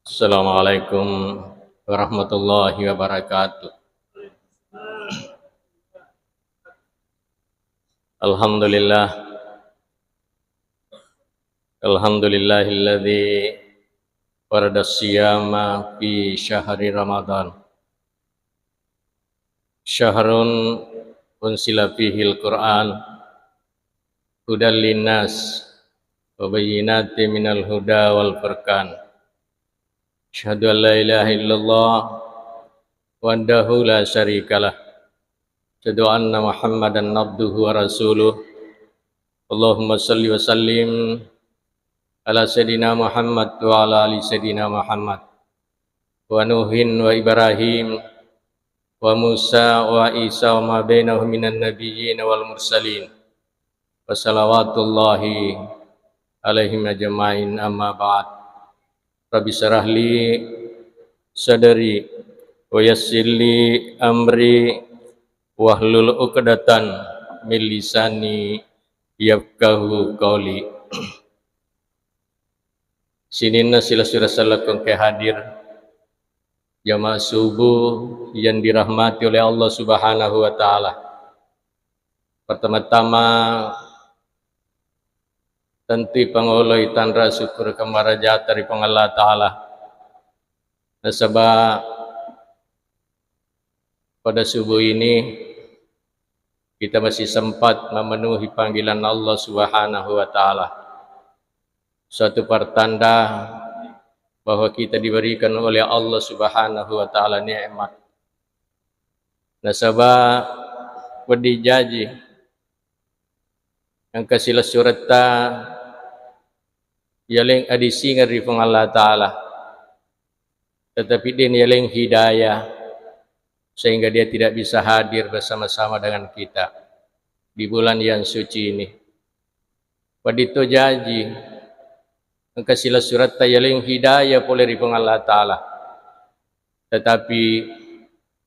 Assalamualaikum warahmatullahi wabarakatuh. Alhamdulillah, alhamdulillahilladzi farada siyama fi syahri Ramadan. Syahrun unsila fihil Qur'an hudal linnas wa bayyinatin minal huda wal furqan. Asyhadu an la ilaha illallah wahdahu la syarikalah. Asyhadu anna Muhammadan abduhu wa rasuluh. Allahumma salli wa sallim ala Sayyidina Muhammad wa ala ali Sayyidina Muhammad wa Nuhin wa Ibrahim wa Musa wa Isa wa ma bainahum minan nabiyyin wal mursalin wa salawatullahi alaihim ajma'in amma ba'd. Rabbi syrah li sadri wa yassir li amri wahlul 'uqdatan min lisani yafqahu qawli. Sinina sila surasalakum ke hadir jamaah subuh yang dirahmati oleh Allah Subhanahu wa taala. Pertama-tama tentu pangoloi tandra syukur kemarajat dari Allah taala. Nasabah pada subuh ini kita masih sempat memenuhi panggilan Allah Subhanahu wa taala. Suatu pertanda bahwa kita diberikan oleh Allah Subhanahu wa taala nikmat. Nasabah wedi jaji yang kasih surata yaling adisi ngari pang Allah taala. Tetapi dia yaling hidayah sehingga dia tidak bisa hadir bersama-sama dengan kita di bulan yang suci ini. Wadito jaji kasihlah surat tayaling hidayah boleh ripang Allah Ta'ala. Tetapi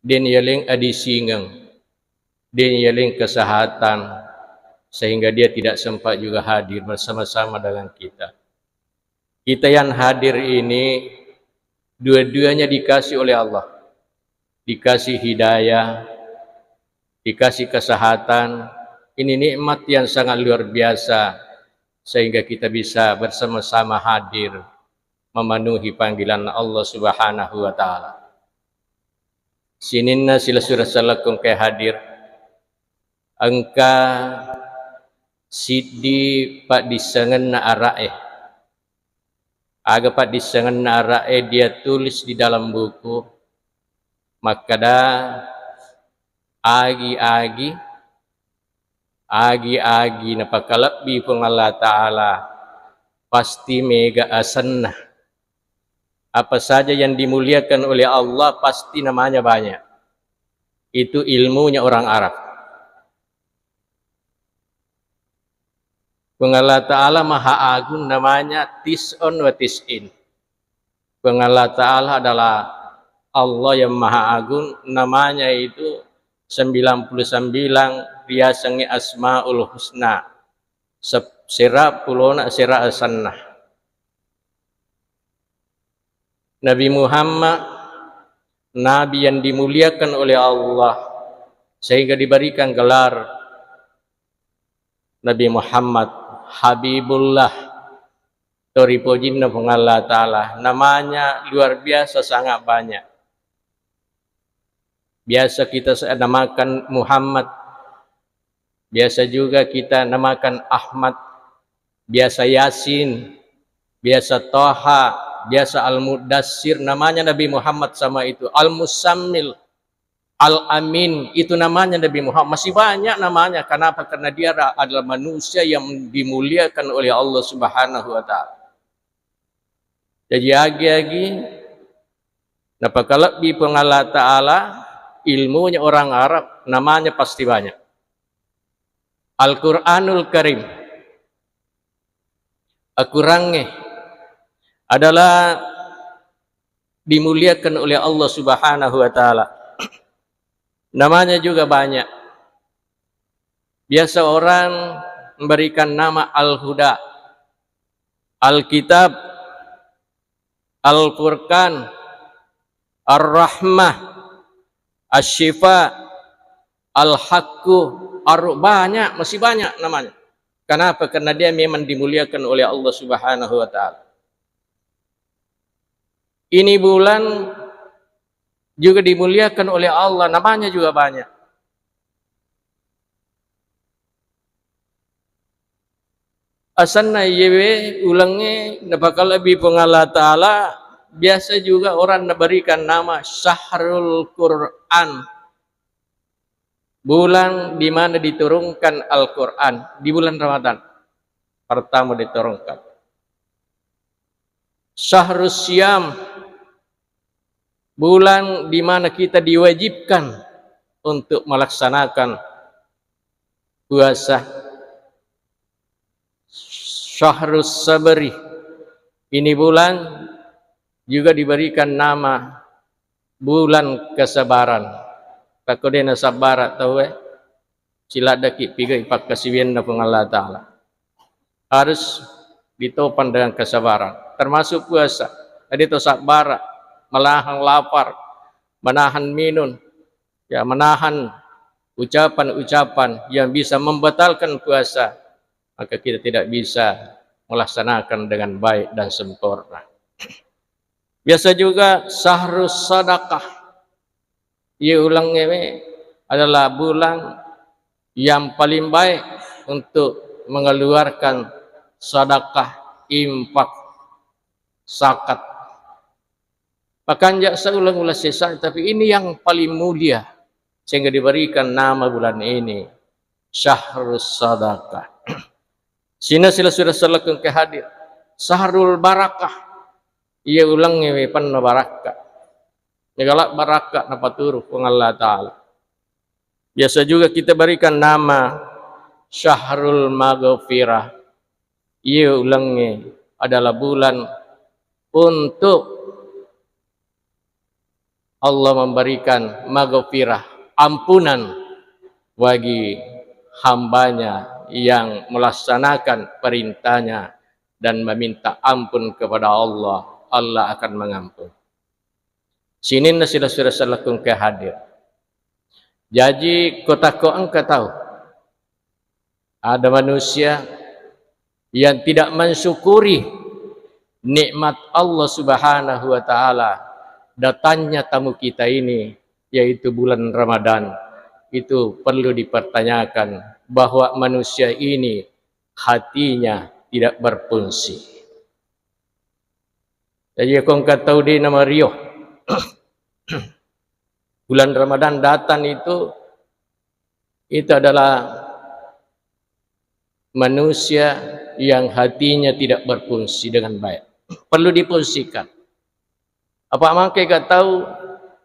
din yaling adisingang, din yaling kesehatan, sehingga dia tidak sempat juga hadir bersama-sama dengan kita. Kita yang hadir ini dua-duanya dikasih oleh Allah. Dikasih hidayah, dikasih kesehatan. Ini nikmat yang sangat luar biasa sehingga kita bisa bersama-sama hadir memenuhi panggilan Allah Subhanahu wa taala. Sininna sila surasalakum ke hadir angka sidi pak disangan na arae. Aga pak disangan na arae dia tulis di dalam buku. Maka dah agi-agi napakalabbi pang Allah Ta'ala pasti mega asannah. Apa saja yang dimuliakan oleh Allah pasti namanya banyak. Itu ilmunya orang Arab. Pang Allah Ta'ala maha agung namanya tis'un wa tis'in. Pang Allah Ta'ala adalah Allah yang maha agung, namanya itu 99 riasangi asmaul husna. Sira pulona sira asannah. Nabi Muhammad nabi yang dimuliakan oleh Allah sehingga diberikan gelar Nabi Muhammad Habibullah Toripojinna Allah Ta'ala. Namanya luar biasa sangat banyak. Biasa kita namakan Muhammad, biasa juga kita namakan Ahmad, biasa Yasin, biasa Toha, biasa Al-Mudassir. Namanya Nabi Muhammad sama itu. Al-Musammil, Al-Amin, itu namanya Nabi Muhammad. Masih banyak namanya. Kenapa? Karena dia adalah manusia yang dimuliakan oleh Allah Subhanahu wa ta'ala. Jadi agi-agi napakalabbi pang Allah Ta'ala, ilmunya orang Arab, namanya pasti banyak. Al-Quranul Karim, Al-Qurannya adalah dimuliakan oleh Allah Subhanahu wa ta'ala. Namanya juga banyak. Biasa orang memberikan nama Al-Huda, Al-Kitab, Al-Furqan, Ar-Rahmah, Asy-Syifa, Al-Haqqu, banyak, masih banyak namanya. Kenapa? Karena dia memang dimuliakan oleh Allah Subhanahu wa taala. Ini bulan juga dimuliakan oleh Allah, namanya juga banyak. Asanna yewe ulangnya bakal lebih pengalah ta'ala. Biasa juga orang berikan nama Syahrul Quran, bulan di mana diturunkan Al-Quran, di bulan Ramadan pertama diturunkan. Syahrus Syam, bulan di mana kita diwajibkan untuk melaksanakan puasa. Syahrus Sabri, ini bulan juga diberikan nama bulan kesabaran. Pakodena sabara tahu sila daki piga ipak kasiwian na Allah Ta'ala. Harus ditopan dengan kesabaran, termasuk puasa. Tadi itu sabara, menahan lapar, menahan minum, ya, menahan ucapan-ucapan yang bisa membatalkan puasa, maka kita tidak bisa melaksanakan dengan baik dan sempurna. Biasa juga Syahrus Sadaqah, ia ulangnya adalah bulan yang paling baik untuk mengeluarkan sedekah, infak, zakat. Bahkan jaksa ulang-ulang sesat, tapi ini yang paling mulia sehingga diberikan nama bulan ini Syahrus Sadaqah. Sina sila sudah salakan ke hadir Syahrul Barakah, ia ulangnya panna barakah, negalak barakah napa turu kung Allah Ta'ala. Biasa juga kita berikan nama Syahrul Maghfirah, ia ulangnya adalah bulan untuk Allah memberikan maghfirah, ampunan bagi hambanya yang melaksanakan perintahnya dan meminta ampun kepada Allah. Allah akan mengampuni. Sini sudah salakum ke hadir. Jadi kota kau engkau tahu ada manusia yang tidak mensyukuri nikmat Allah Subhanahu wa taala. Datangnya tamu kita ini, yaitu bulan Ramadan, itu perlu dipertanyakan bahwa manusia ini hatinya tidak berfungsi. Jadi aku tahu di nama Rio. Bulan Ramadan datang itu adalah manusia yang hatinya tidak berfungsi dengan baik. Perlu difungsikan. Apa makanya kau tahu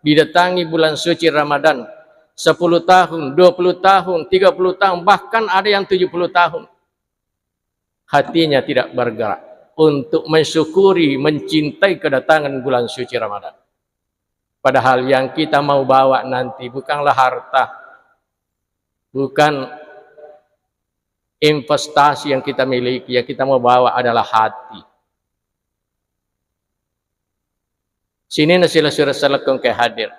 didatangi bulan suci Ramadan 10 tahun, 20 tahun, 30 tahun, bahkan ada yang 70 tahun. Hatinya tidak bergerak untuk mensyukuri, mencintai kedatangan bulan suci Ramadan. Padahal yang kita mau bawa nanti bukanlah harta, bukan investasi yang kita miliki, yang kita mau bawa adalah hati. Sini nasila surah salakum ke hadir.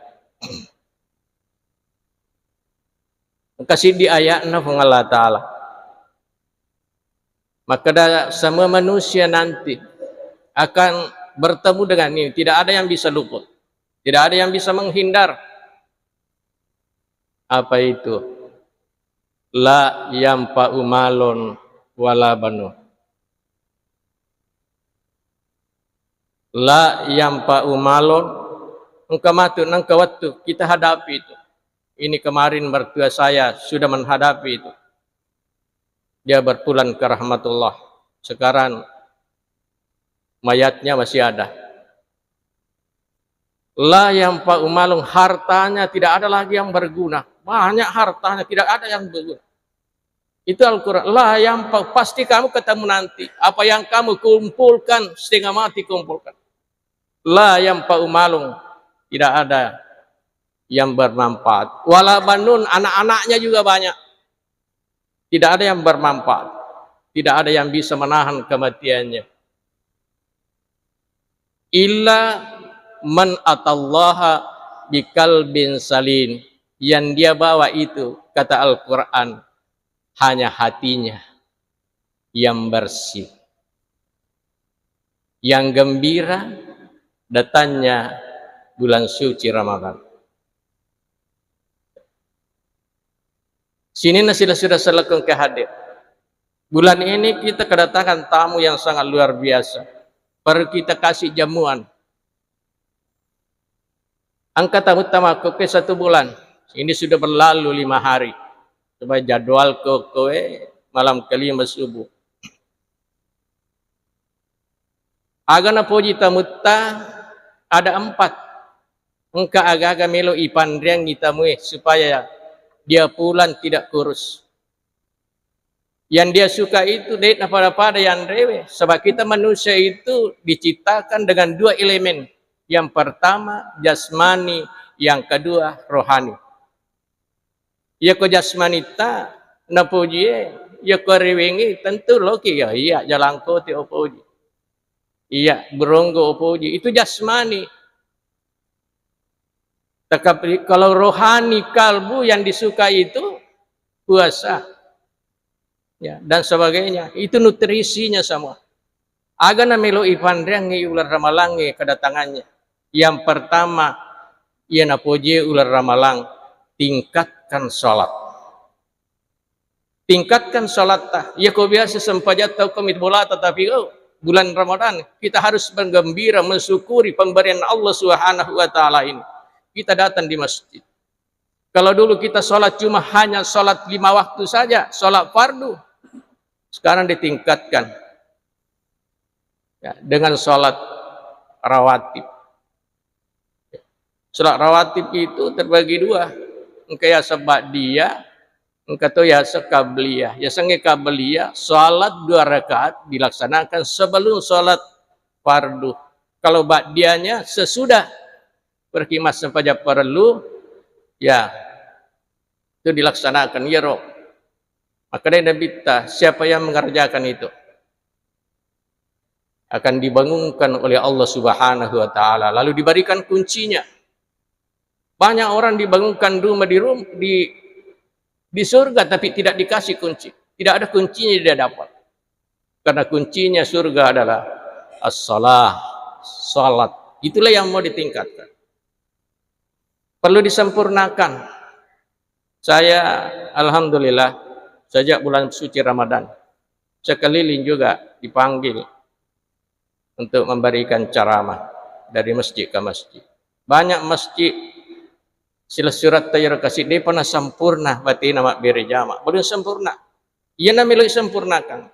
Kasih di ayatnya Allah Ta'ala. Maka semua manusia nanti akan bertemu dengan ini. Tidak ada yang bisa luput. Tidak ada yang bisa menghindar. Apa itu? La yanfa'u malun wala banun. La yanfa'u malun. Engkau matu, engkau waktu kita hadapi itu. Ini kemarin mertua saya sudah menghadapi itu. Dia berpulang ke rahmatullah. Sekarang mayatnya masih ada. La yanfa'u malun, hartanya tidak ada lagi yang berguna. Banyak hartanya tidak ada yang berguna. Itu Al-Quran. La yanfa'u, pasti kamu ketemu nanti. Apa yang kamu kumpulkan setengah mati kumpulkan. La yanfa'u malun, tidak ada yang bermanfaat. Wala banun, anak-anaknya juga banyak. Tidak ada yang bermanfaat. Tidak ada yang bisa menahan kematiannya. illa man atallaha biqalbin salim. Yang dia bawa itu, kata Al-Quran, hanya hatinya yang bersih, yang gembira datangnya bulan suci Ramadan. Sini sudah selekung ke hadir. Bulan ini kita kedatangan tamu yang sangat luar biasa. Perlu kita kasih jamuan. Angka tamu tamaku ke 1 bulan. Ini sudah berlalu 5 hari. Coba jadwal kowe malam kelima subuh. Agana puji tamutta ada 4. Engka aga-aga melo ipandriang itamue supaya dia pulang tidak kurus. Yang dia suka itu dek pada yang rewe. Sebab kita manusia itu diciptakan dengan 2 elemen. Yang pertama jasmani, yang kedua rohani. Ya ko jasmani ta napojie, ya ko rewengi tentu loki ya iya jalan kote opoji. Iya beronggo opoji itu jasmani. Tetapi kalau rohani kalbu yang disukai itu puasa. Ya, dan sebagainya. Itu nutrisinya semua. Agana melo ipandriang ular ramalangi kedatangannya. Yang pertama, ia napoje ular ramalang, tingkatkan sholat. Tingkatkan sholat tah. Ya kau biasa sempajat tau komit bola tetapi bulan Ramadan kita harus bergembira mensyukuri pemberian Allah Subhanahu wa taala ini. Kita datang di masjid. Kalau dulu kita sholat cuma hanya sholat 5 waktu saja, sholat fardu. Sekarang ditingkatkan ya, dengan sholat rawatib. Sholat rawatib itu terbagi 2. Engkau ya sebab dia, engkau tu ya sekabliyah. Ya sange kabliyah, sholat 2 rakaat dilaksanakan sebelum sholat fardu. Kalau ba'diyahnya sesudah berkimas saja perlu, ya itu dilaksanakan ya roh. Maka dari Nabi siapa yang mengerjakan itu akan dibangunkan oleh Allah Subhanahu wa taala, lalu diberikan kuncinya. Banyak orang dibangunkan rumah di surga tapi tidak dikasih kunci. Tidak ada kuncinya dia dapat. Karena kuncinya surga adalah as-shalah, salat. Itulah yang mau ditingkatkan. Perlu disempurnakan. Saya alhamdulillah sejak bulan suci Ramadan sekeliling juga dipanggil untuk memberikan ceramah dari masjid ke masjid. Banyak masjid sila surat tayar kasih dia pernah sempurna batin nama beri jama belum sempurna. Ia namanya sempurnakan.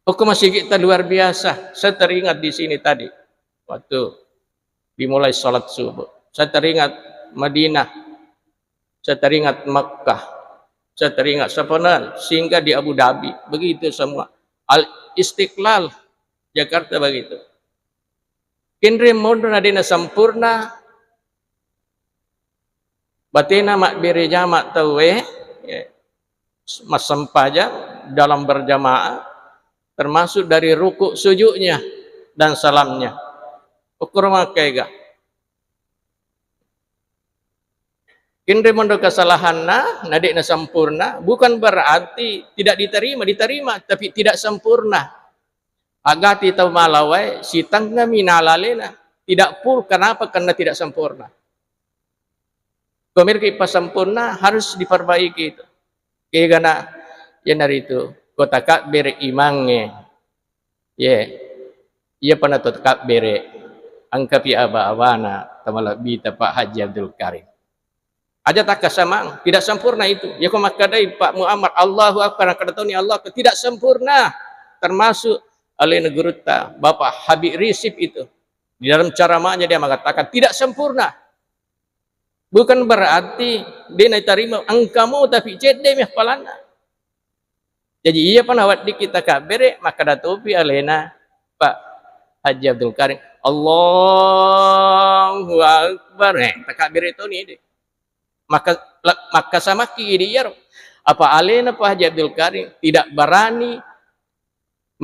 Hukum masjid kita luar biasa. Saya teringat di sini tadi waktu dimulai sholat subuh. Saya teringat Madinah. Saya teringat Makkah. Saya teringat Saponal sehingga di Abu Dhabi. Begitu semua. Al-Istiqlal Jakarta begitu. Kindri modern adina sempurna. Batina mak beri jamak tahu mas sempaja dalam berjamaah termasuk dari rukuk sujudnya dan salamnya. Ukur makaiga. Kindri mondo kesalahan nadikna sempurna bukan berarti tidak diterima tapi tidak sempurna. Agati tahu malawai sitangna minalalena tidak full. Kenapa? Karena tidak sempurna. Komir pas sempurna harus diperbaiki itu. Karena ya dari itu kota kak bere imangnya. Ya, ia pernah kak bere angkapi aba-abana tamala bita Pak Haji Abdul Karim. Aja tak kesamang, tidak sempurna itu. Ya kau makadai Pak Muhammad Allahu Akbar kadetoni Allah tidak sempurna. Termasuk oleh negara Bapak Habib Rizieq itu. Di dalam ceramahnya dia mengatakan tidak sempurna. Bukan berarti dia nak terima angkamu tapi cedek meh palana. Jadi ia pun awak di kita kabere maka datupi alena Pak Haji Abdul Karim. Allahu Akbar. Tak kabere itu ni. Maka sama ki dia apa alena Pak Haji Abdul Karim tidak berani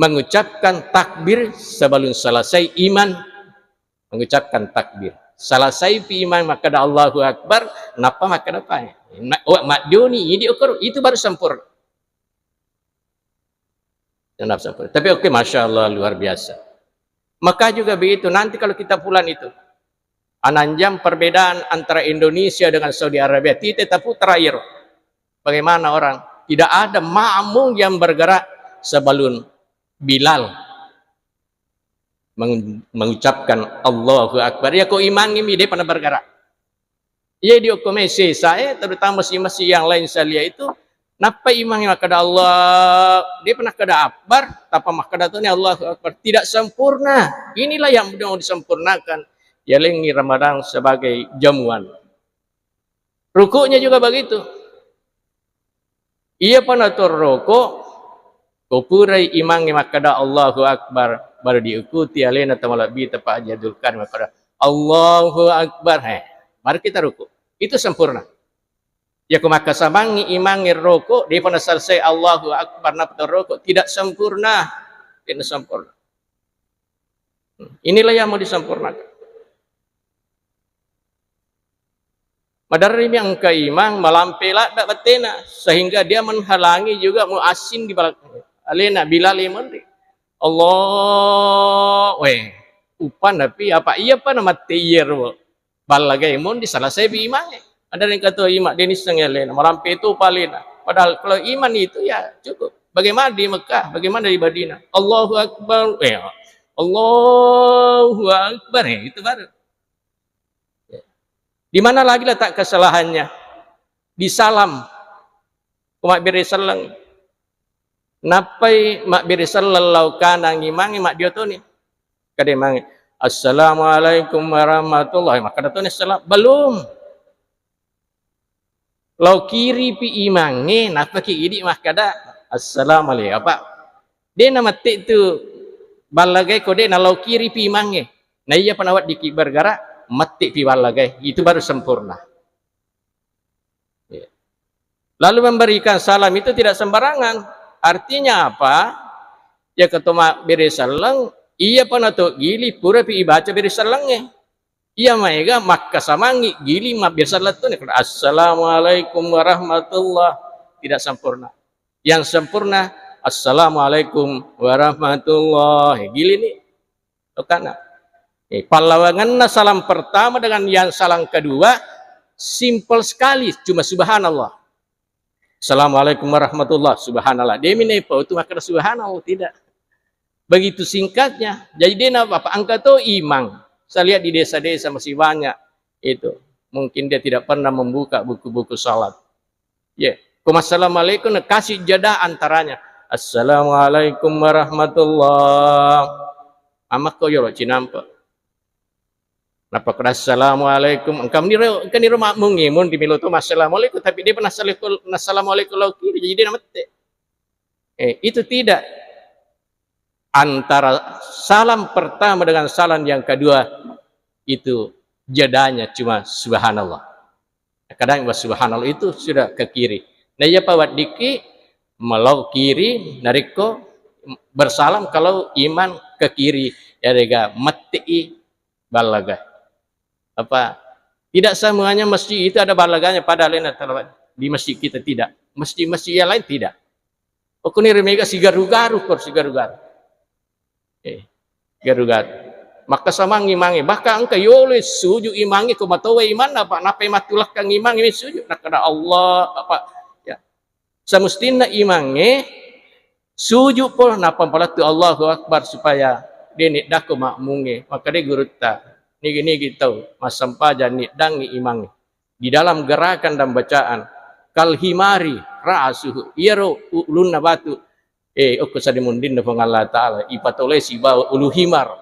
mengucapkan takbir sebelum selesai iman mengucapkan takbir. Selesai pi iman maka ada Allahu Akbar, napa maka apa? Oh, makduni ini ukur itu baru sempurna. Tapi oke, masya Allah luar biasa. Maka juga begitu nanti kalau kita pulang itu, ananjam perbedaan antara Indonesia dengan Saudi Arabia. Tetap terakhir, bagaimana orang tidak ada makmum yang bergerak sebelum Bilal mengucapkan Allahu Akbar. Ya kok imam ini dia pernah bergerak. Ya di okomesi saya terutama masjid-masjid yang lain saya lihat itu napa imam yang kada Allah dia pernah kada akbar tapa mah kada tuh Allahu Akbar tidak sempurna. Inilah yang mau disempurnakan. Ya lengi Ramadan sebagai jamuan. Rukuknya juga begitu. Ia pernah rukuk kupurai imam yang makada Allahu Akbar baru diikuti alena tamalabi tepat jadulkan makada Allahu Akbar. Mari kita ruku. Itu sempurna. Ya kumaka samangi imam ruku dia pernah selesai Allahu Akbar napa ruku tidak sempurna. Tidak sempurna. Inilah yang mau disempurnakan. Madari yang ke imam malampela dak betena sehingga dia menghalangi juga muasin di belakang. Alena Bilal imandri. Allah, upan tapi apa iya apa nama tiyer balagai mon di salah saya imam. Ada yang kata imam Denis Alena malampe itu palena. Padahal kalau iman itu ya cukup. Bagaimana di Mekah, bagaimana di Madinah? Allahu Akbar. Allahu Akbar itu baru. Di mana lagi letak kesalahannya? Di salam. Umat beri salam. Napai mak beri sallallahu kana ngimang mak dia tu ni. Kade mang assalamualaikum warahmatullahi maka tu ni salam belum. Lau kiri pi imange napa ki idi mah kada assalamualaikum apa. Dia nama tik tu balagai kode na lau kiri pi imange. Nah iya panawat diki bergerak mati pi balagai itu baru sempurna. Lalu memberikan salam itu tidak sembarangan. Artinya apa? Ya ketemu beri salang, iya panato gili pura pi baca beri salangnya. Iya maiga makka samangi gili ma beri salat tu ni. Assalamualaikum warahmatullah tidak sempurna. Yang sempurna assalamualaikum warahmatullahi. Gili ni. Karena pahlawangan salam pertama dengan yang salam kedua simple sekali cuma subhanallah. Assalamualaikum warahmatullah subhanallah. Dia menepa itu maka subhanallah tidak. Begitu singkatnya. Jadi dia apa angka tu imam. Saya lihat di desa-desa masih banyak itu. Mungkin dia tidak pernah membuka buku-buku salat. Ya, assalamualaikum kasih jeda antaranya. Assalamualaikum warahmatullah. Amak kau yo cinampa. Napa kada assalamualaikum engkau ni rumah mungimun di miloto assalamualaikum tapi dia pernah assalamualaikum lau kiri jadi dia namate. Itu tidak antara salam pertama dengan salam yang kedua itu jadanya cuma subhanallah. Kadang subhanallah itu sudah ke kiri. Nah ya pawat diki melau kiri nariko bersalam kalau iman ke kiri ya rega mati balaga. Apa tidak semuanya masjid itu ada balaganya pada lain di masjid kita tidak masjid-masjid yang lain tidak aku ni remega si garu-garu garu-garu garu-garu maka sama ngimangi bahkan engkau yole sujud imangi ko matawa iman apa napa matulak kang imang ini sujud nak kada Allah apa ya semestina imangi sujud pun napa palatu Allahu Akbar supaya dia dak ko makmunge maka dia guru ta ni tahu masampa jani dangi imang di dalam gerakan dan bacaan kal himari ra'suhu yaro ulun batu oku sadimundin nafang Allah taala ipatolesi ba ulu himar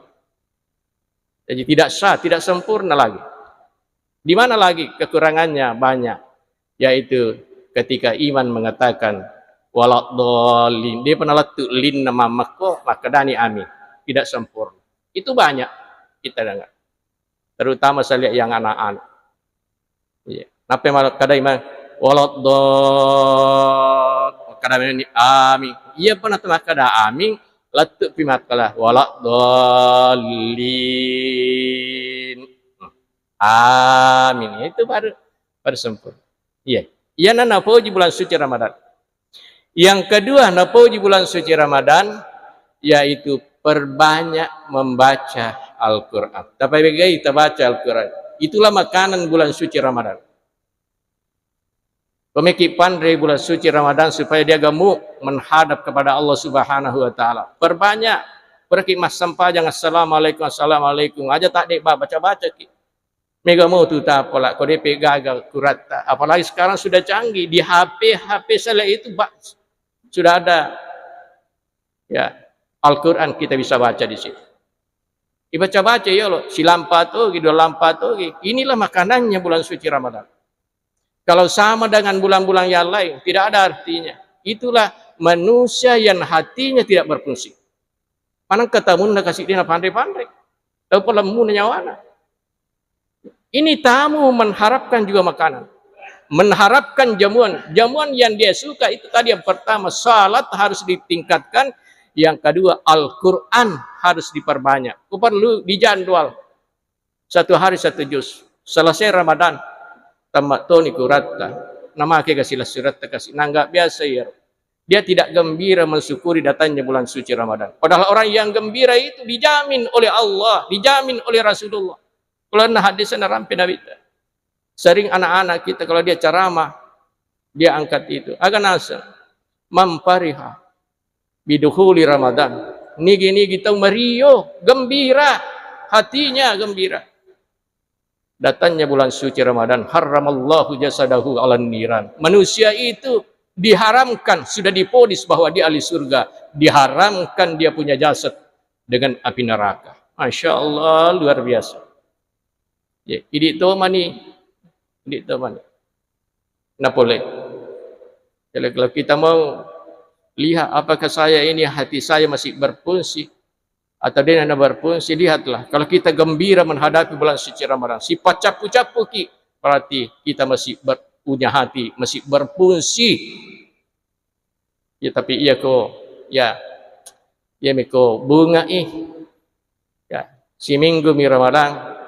jadi tidak sah tidak sempurna lagi di mana lagi kekurangannya banyak yaitu ketika iman mengatakan waladhdallin dia pernah letuk lin nama makko maka dani amin tidak sempurna itu banyak kita dengar terutama saya lihat yang anak-anak. Iya. Napa malah kadang imam waladhdallin kadang ini amin. Iya pernah telah kada amin Latuk pimatkalah walak dolin. Amin. Itu baru sempurna. Iya. Ia napuji bulan suci Ramadan. Yang kedua napuji bulan suci Ramadan yaitu perbanyak membaca Al-Quran. Tapi bagaimana kita baca Al-Quran? Itulah makanan bulan suci Ramadan. Pemikir pandai bulan suci Ramadan supaya dia gemuk menghadap kepada Allah Subhanahu wa taala. Perbanyak berkhidmat sampajang assalamualaikum assalamualaikum. Aja tak dek baca-baca ki. Mega mau tu tak apalah kau DP gagal kurat tak. Apalagi sekarang sudah canggih di HP salah itu sudah ada ya Al-Quran kita bisa baca di situ. Dibaca-baca ya loh, silampa tu, dua lampa tu. Inilah makanannya bulan suci Ramadan. Kalau sama dengan bulan-bulan yang lain, tidak ada artinya. Itulah manusia yang hatinya tidak berfungsi. Mana ketemu nak kasih dia pandai-pandai. Tahu pelemu nyawana. Ini tamu mengharapkan juga makanan. Mengharapkan jamuan. Jamuan yang dia suka itu tadi yang pertama, salat harus ditingkatkan. Yang kedua, Al-Quran harus diperbanyak. Perlu dijadwal. Satu hari satu juz. Selesai Ramadan. Tamat toni kurata. Nama ke kasihlah surat kasih. Nanggak biasa ya. Dia tidak gembira mensyukuri datangnya bulan suci Ramadan. Padahal orang yang gembira itu dijamin oleh Allah. Dijamin oleh Rasulullah. Kalau hadisnya rampai Nabi. Sering anak-anak kita kalau dia ceramah. Dia angkat itu. Agan asal. Mampariha. Biduhuli Ramadan. Nigi-nigi tahu merio. Gembira. Hatinya gembira. Datangnya bulan suci Ramadan. Haramallahu jasadahu ala niran. Manusia itu diharamkan. Sudah diponis bahwa dia ahli surga. Diharamkan dia punya jasad. Dengan api neraka. Masya Allah luar biasa. Ya, ini itu mani. Ini itu mani. Nah boleh. Jadi kalau kita mau lihat apakah saya ini hati saya masih berfungsi atau dia tidak berfungsi, lihatlah. Kalau kita gembira menghadapi bulan suci Ramadan, sifat capu-capu berarti kita masih punya hati, masih berfungsi. Ya tapi iya kok, ya meko bunga ya si minggu mi Ramadan,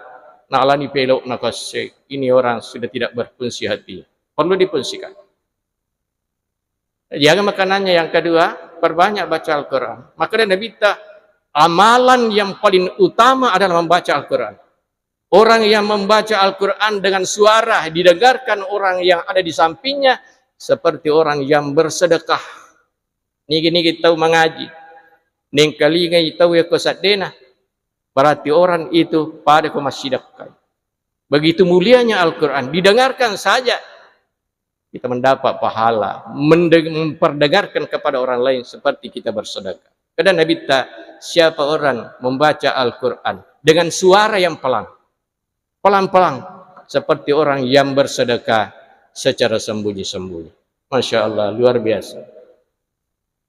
nalani pelok nakasih. Ini orang sudah tidak berfungsi hati, perlu difungsikan. Jangan makanannya yang kedua, perbanyak baca Al-Quran. Maka Nabi kita amalan yang paling utama adalah membaca Al-Quran. Orang yang membaca Al-Quran dengan suara didengarkan orang yang ada di sampingnya seperti orang yang bersedekah. Nigi tahu mengaji. Ning kali ngai tahu ya kosadena. Berarti orang itu pada kemasyidakai. Begitu mulianya Al-Quran didengarkan saja. Kita mendapat pahala, memperdengarkan kepada orang lain seperti kita bersedekah. Karena Nabi siapa orang membaca Al-Quran dengan suara yang pelan-pelan, seperti orang yang bersedekah secara sembunyi-sembunyi. Masya Allah, luar biasa.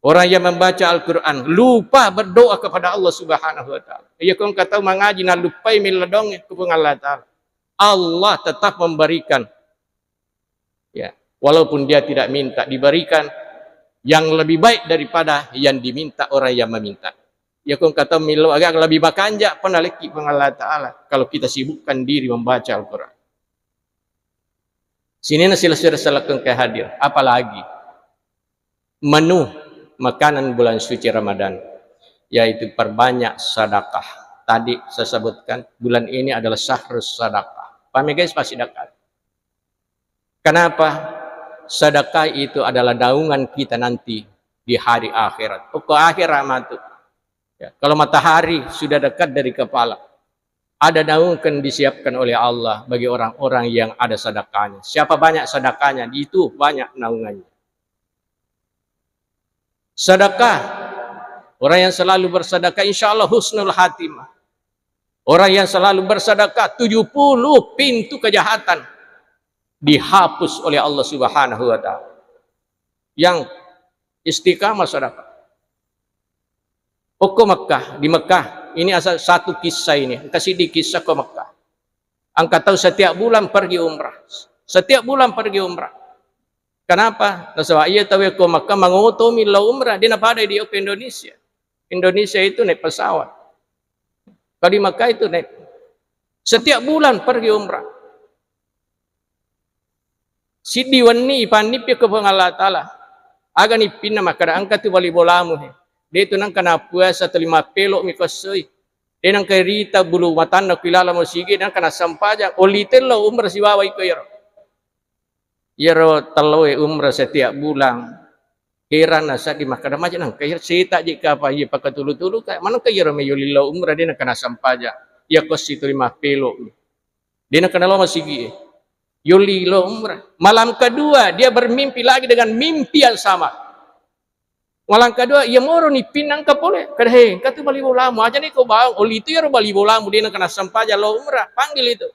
Orang yang membaca Al-Quran lupa berdoa kepada Allah Subhanahu Wa Taala. Ia kau kata mengaji nak lupai miladong kepada Allah Taala. Allah tetap memberikan. Ya. Walaupun dia tidak minta, diberikan yang lebih baik daripada yang diminta orang yang meminta. Ya kau kata milo agak lebih bakanja penaliki Allah Ta'ala. Kalau kita sibukkan diri membaca Al-Quran. Sini nasilah salakan ke hadir. Apalagi menu makanan bulan suci Ramadan. Yaitu perbanyak sedekah. Tadi saya sebutkan bulan ini adalah syahrus sedekah. Paham guys pasti sedekah. Kenapa? Sedekah itu adalah naungan kita nanti di hari akhirat. Pokok akhirat itu. Ya, kalau matahari sudah dekat dari kepala, ada naungan disiapkan oleh Allah bagi orang-orang yang ada sedekahnya. Siapa banyak sedekahnya, itu banyak naungannya. Sedekah, orang yang selalu bersedekah, insya Allah husnul khatimah. Orang yang selalu bersedekah, 70 pintu kejahatan dihapus oleh Allah Subhanahu Wa Taala. Yang istiqamah sedekah. Pokok Mekah, di Mekah, ini asal satu kisah ini. Kasih di kisah ke Mekah. Angkat tahu setiap bulan pergi umrah. Setiap bulan pergi umrah. Kenapa? Sebab ia tahu ke Mekah mengotomi la umrah. Dia nak pada dia ke Indonesia. Indonesia itu naik pesawat. Kalau di Makkah itu naik. Setiap bulan pergi umrah. Sidi wani ipanip ya kepada Allah Ta'ala. Aga ni pinna makara angka tu bali bolamu he. Dia tu nang kana puasa tu 5 pelok mi kosoi. Dia nang kerita bulu matanda kilala mo sige nang kana sampaja. Olitel lo umrah si bawa iko yero. Yero taloe umrah setiap bulan. Kira nasa di makara macam nang kaya sita jika apa ye pakatulu-tulu kaya mana kaya ro meyolilo umrah dia nang kana sampaja. Ya kosi tu 5 pelok. Dia nang kana lo masigi. Yolilo umrah. Malam kedua dia bermimpi lagi dengan mimpi yang sama. Malam kedua ia moro ni pinang ka pole. Kada he, katu bali bolamu aja ni ko bawa. Oli itu ya ro bali bolamu dia nang kana sampaja lo umrah. Panggil itu.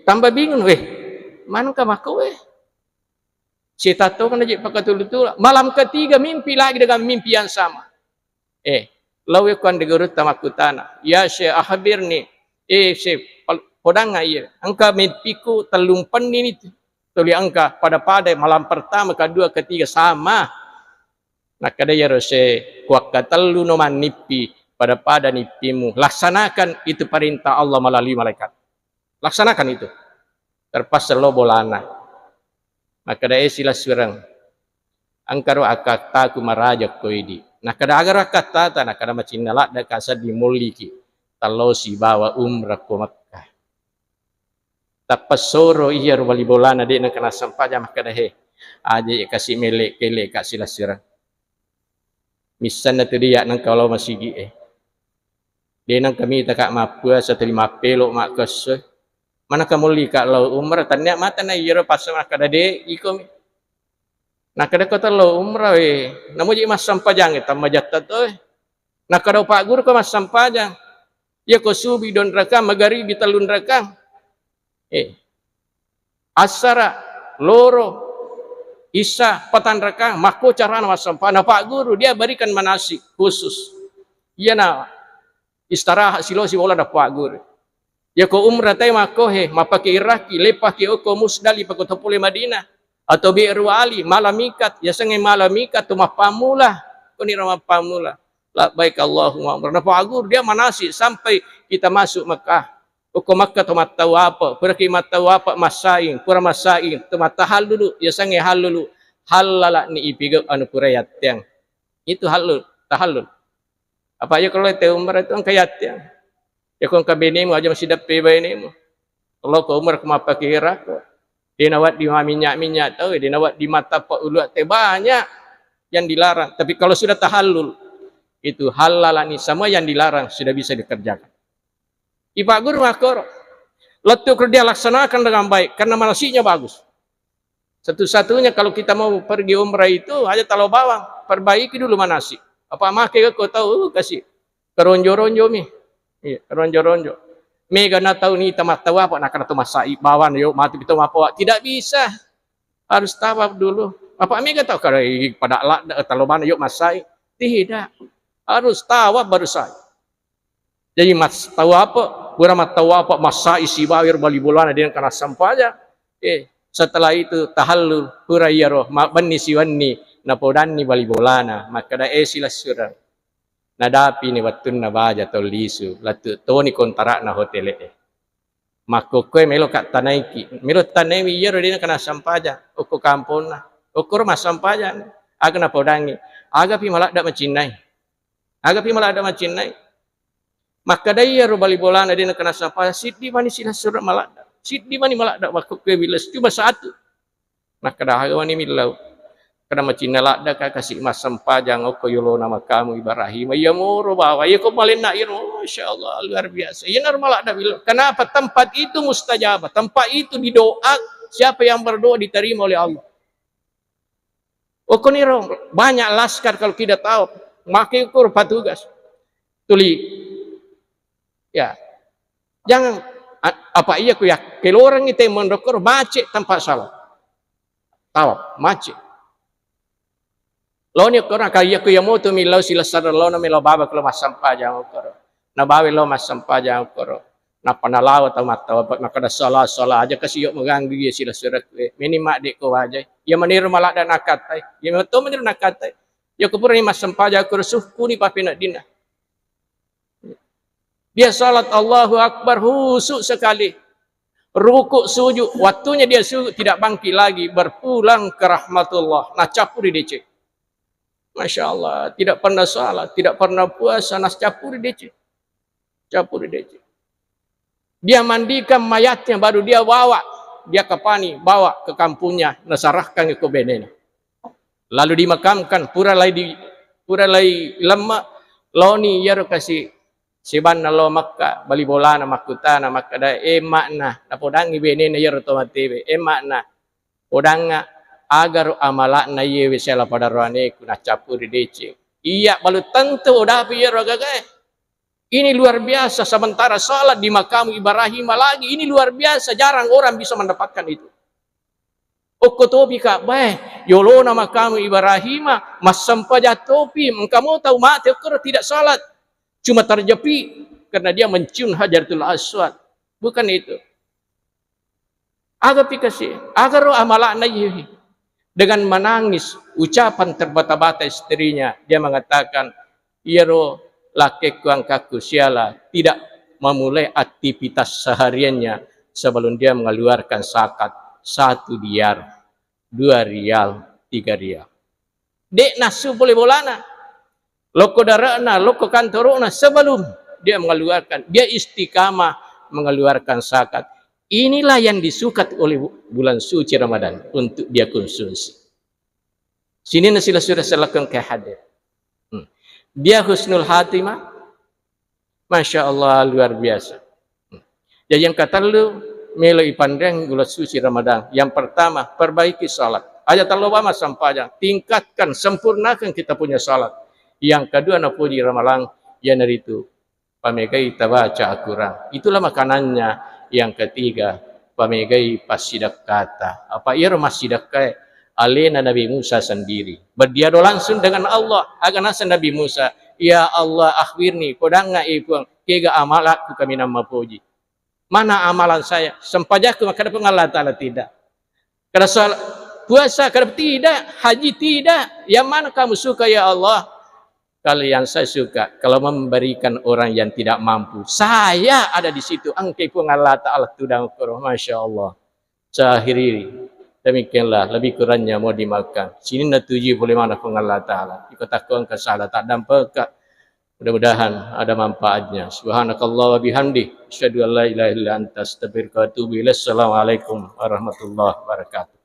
Tambah bingung mana ka mako si tato kan aja pakatulu-tulu. Malam ketiga mimpi lagi dengan mimpi yang sama. Lawe kan degurut tamakutana. Ya Syekh akhbirni. Syekh podanga iya. Angka mimpiku telumpan ini tuli angka pada malam pertama, kedua, ketiga sama. Nah kada ya rose kuak katelu no manipi pada nipimu. Laksanakan itu perintah Allah melalui malaikat. Laksanakan itu. Terpas lo bolana. Maka da sila surang. Angkaro akata ku maraja koidi. Nah kada agar akata na kada macinala da kasa dimuliki. Talo si bawa umrah ko Makkah. Tapas soro iya ro bali bolana de na kana sampaja maka da he. Aja kasih melek kelek ka sila surang. Misan na tu dia nang kalau masigi Dia nang kami tak mapua satu 5 pelok mak kes. Mana kamu li kak lo umrah tanya mata na iro pasal kada de iko. Nak kada kota lo umrah namu ji mas sampajang eta majata to. Nak kada pak guru ko mas sampajang. Ya ko subi don rakam magari bitalun rakam. Asara loro Isa patan rakam mako carana mas sampana pak guru dia berikan manasik khusus. Iya na istirahat silo si bola da pak guru. Ya ko umrah tay mako mapake iraki lepas ke ko musdali pa ko topole Madinah atau bi'ru ali malamikat ya sange malamikat tu mapamula ko ni rama pamula la baik Allahumma umrah agur dia manasi sampai kita masuk Mekah ko Makkah tu matau apa pergi matau apa masaing pura masaing tu matahal dulu ya sange hal dulu halala ni ipigap anu purayat yang itu halul tahallul apa ya kalau te umrah itu kayat yang ya kung kabini mo aja masih dapat ini mo. Kalau kau umur kemapa kira ko. Dia nawat di minyak tahu, dia nawat di mata pak ulu teh banyak yang dilarang. Tapi kalau sudah tahallul itu halal ni semua yang dilarang sudah bisa dikerjakan. Ipak guru makor. Letuk dia laksanakan dengan baik karena manasinya bagus. Satu-satunya kalau kita mau pergi umrah itu aja talau bawang, perbaiki dulu manasik. Apa makai kau tahu kasih keronjo-ronjo mi. Iya, ronjo-ronjo. Mega na tahu ni tamat tahu apa nak kena masai bawan yo mati itu apa tidak bisa. Harus tawaf dulu. Apa mega tahu kalau pada lak taloban yuk masai tidak. Harus tawaf baru sai. Jadi mas tahu apa? Pura mat tahu apa masai si bawir bali bulan dia kena sampaja. Setelah itu tahallul pura ya roh bani siwani napodani bali bulana maka da sila surang. Nadapi ni watun na baja tol lisu latu toni kontara na hotel mako koe melo kat tanaiki melo tanewi yero dina kana sampaja oko kampon na oko rumah sampaja aga na podangi aga pi malak da macinai maka dai yero bali bolana dina kana sampaja siddi mani sila surat malak da siddi mani malak da mako koe bilas cuma satu maka dah wani milau kada macina lada ka kasih mas sampajang oko yolo nama kamu Ibrahim ya moro bawa ya ko malin na iro masyaallah luar biasa ya normal ada bilang kenapa tempat itu mustajabah tempat itu didoa siapa yang berdoa diterima oleh Allah oko niro banyak laskar kalau tidak tahu makai ukur petugas tuli ya jangan apa iya ku ya kelorang itu mendokor macet tempat salat tahu macet lo ni korang kaya ku yang mau tu milau sila sadar lo na milau baba kalau mas sampah jangan koro na bawe lo mas sampah jangan koro Napa nalawa atau mata maka dah salah aja kasih yuk mengganggu dia sila surat mini mak dek ko aja ya meniru malak dan akatai ya betul meniru nakatai ya kupurni mas sempaja kursuhku ni papi nak dina dia salat Allahu Akbar husuk sekali rukuk sujud waktunya dia sujud tidak bangkit lagi berpulang ke rahmatullah nak capuri DC Masya Allah tidak pernah salat tidak pernah puasa nak capuri DC dia mandikan mayatnya baru dia bawa dia ke pani bawa ke kampungnya nasarahkan ke benena lalu dimakamkan pura lai lemak loni ya kasih siban lo makka bali bolana makutana makada makna napodangi benena ya otomatis makna podanga agar amalakna ye wisela pada roane kuna capuri DC iya balu tentu udah piye rogaga ini luar biasa sementara salat di makam Ibrahim lagi ini luar biasa jarang orang bisa mendapatkan itu. Okotopi kak baik yolona makam Ibrahim mas sampaja topi engkau tahu mati kalau tidak salat cuma terjepi karena dia mencium Hajarul Aswad bukan itu. Agar pikasi agar amalakna yih dengan menangis ucapan terbata-bata istrinya dia mengatakan iya roh laki kuangkaku siala tidak memulai aktivitas sehariannya sebelum dia mengeluarkan zakat 1 diar, 2 rial, 3 rial. Dek nasu boleh bolana, loko darana, loko kantorona sebelum dia mengeluarkan, dia istiqamah mengeluarkan zakat. Inilah yang disukai oleh bulan suci Ramadan untuk dia konsumsi. Sini nasilah sudah selakan ke hadir. Dia husnul hatimah, Masya Allah luar biasa. Jadi yang kata lu meloi pandang bulan suci Ramadan. Yang pertama perbaiki salat. Ayat Allah sampaikan tingkatkan sempurnakan kita punya salat. Yang kedua napuji ramalan yang dari itu pamegai tabaca Al-Quran. Itulah makanannya. Yang ketiga pamegai pasidak kata. Apa ia masidak kata? Alena Nabi Musa sendiri berdialog langsung dengan Allah agar nasa Nabi Musa ya Allah akhirni podanga ipuang kega amalakku kami nama puji mana amalan saya sempajaku maka ada Allah Ta'ala tidak kada salat puasa kada tidak haji tidak yang mana kamu suka ya Allah kalau yang saya suka kalau memberikan orang yang tidak mampu saya ada di situ angkai pun Allah Ta'ala tudang Masya Allah sahiri demikianlah lebih kurangnya mau dimakan. Sini natuji boleh mana pun Allah Ta'ala. Ikut takut kesalah tak dampak. Mudah-mudahan ada manfaatnya. Subhanakallah wa bihamdi. Asyhadu an la ilaha illa anta astaghfiruka wa atubu ilaik. Assalamualaikum warahmatullahi wabarakatuh.